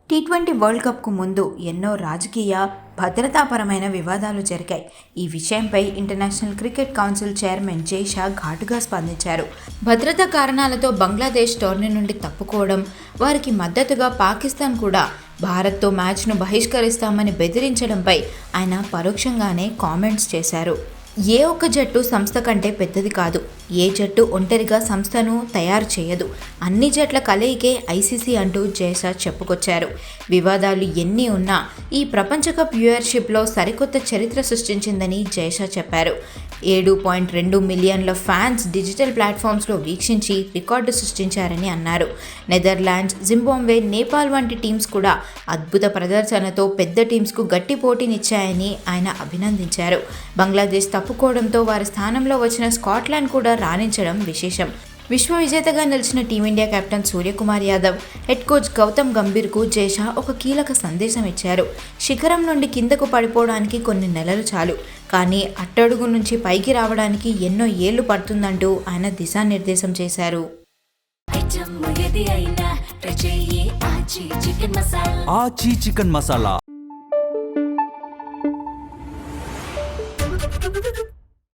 T20 world కప్కు ముందు ఎన్నో రాజకీయ భద్రతాపరమైన వివాదాలు జరిగాయి. ఈ విషయంపై ఇంటర్నేషనల్ క్రికెట్ కౌన్సిల్ చైర్మన్ జై షా ఘాటుగా స్పందించారు. భద్రతా కారణాలతో బంగ్లాదేశ్ టోర్నీ నుండి తప్పుకోవడం, వారికి మద్దతుగా పాకిస్తాన్ కూడా భారత్తో మ్యాచ్ను బహిష్కరిస్తామని బెదిరించడంపై ఆయన పరోక్షంగానే కామెంట్స్ చేశారు. ఏ ఒక్క జట్టు సంస్థ కంటే పెద్దది కాదు. ఏ జట్టు ఒంటరిగా సంస్థను తయారు చేయదు. అన్ని జట్ల కలయికే ఐసీసీ అంటూ జైషా చెప్పుకొచ్చారు. వివాదాలు ఎన్ని ఉన్నా ఈ ప్రపంచ కప్ వ్యూయర్షిప్లో సరికొత్త చరిత్ర సృష్టించిందని జైషా చెప్పారు. 7.2 మిలియన్ల ఫ్యాన్స్ డిజిటల్ ప్లాట్ఫామ్స్లో వీక్షించి రికార్డు సృష్టించారని అన్నారు. నెదర్లాండ్స్, జింబాబ్వే, నేపాల్ వంటి టీమ్స్ కూడా అద్భుత ప్రదర్శనతో పెద్ద టీమ్స్కు గట్టి పోటీనిచ్చాయని ఆయన అభినందించారు. బంగ్లాదేశ్ తప్పుకోవడంతో వారి స్థానంలో వచ్చిన స్కాట్లాండ్ కూడా రాణించడం విశేషం. విశ్వ విజేతగా నిలిచిన team India captain Suryakumar Yadav, head coach Gautam గంభీర్కు జైషా ఒక కీలక సందేశం ఇచ్చారు. శిఖరం నుండి కిందకు పడిపోవడానికి కొన్ని నెలలు చాలు, కానీ అట్టడుగు నుంచి పైకి రావడానికి ఎన్నో ఏళ్లు పడుతుందంటూ ఆయన దిశానిర్దేశం చేశారు. ఆచి చికెన్ మసాలా